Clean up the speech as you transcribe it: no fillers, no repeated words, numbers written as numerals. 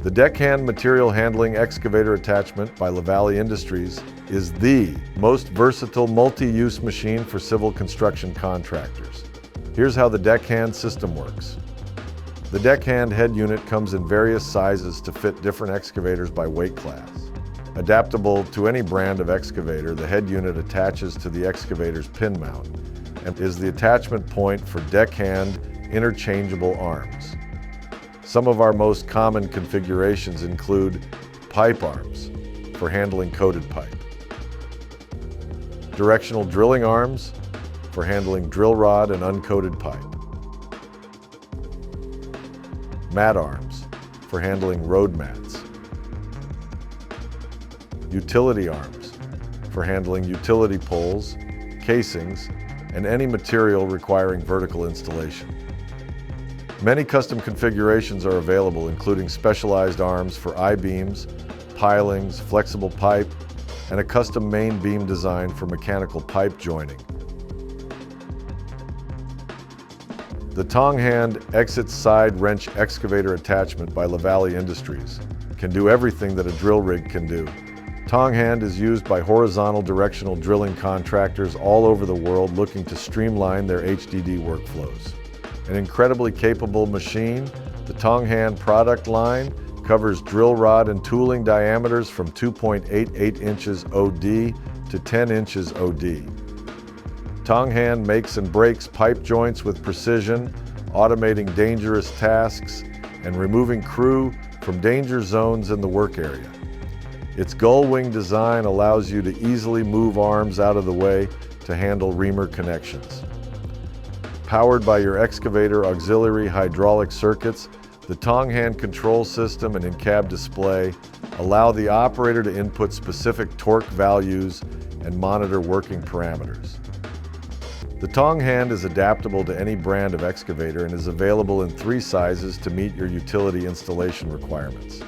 The Deckhand Material Handling Excavator Attachment by LaValle Industries is the most versatile multi-use machine for civil construction contractors. Here's how the Deckhand system works. The Deckhand head unit comes in various sizes to fit different excavators by weight class. Adaptable to any brand of excavator, the head unit attaches to the excavator's pin mount and is the attachment point for Deckhand interchangeable arms. Some of our most common configurations include pipe arms for handling coated pipe, directional drilling arms for handling drill rod and uncoated pipe, mat arms for handling road mats, utility arms for handling utility poles, casings, and any material requiring vertical installation. Many custom configurations are available, including specialized arms for I-beams, pilings, flexible pipe, and a custom main beam design for mechanical pipe joining. The Tonghand Exit Side Wrench Excavator Attachment by LaValle Industries can do everything that a drill rig can do. Tonghand is used by horizontal directional drilling contractors all over the world looking to streamline their HDD workflows. An incredibly capable machine, the Tonghand product line covers drill rod and tooling diameters from 2.88 inches OD to 10 inches OD. Tonghand makes and breaks pipe joints with precision, automating dangerous tasks and removing crew from danger zones in the work area. Its gull wing design allows you to easily move arms out of the way to handle reamer connections. Powered by your excavator auxiliary hydraulic circuits, the Tonghand control system and in-cab display allow the operator to input specific torque values and monitor working parameters. The Tonghand is adaptable to any brand of excavator and is available in 3 sizes to meet your utility installation requirements.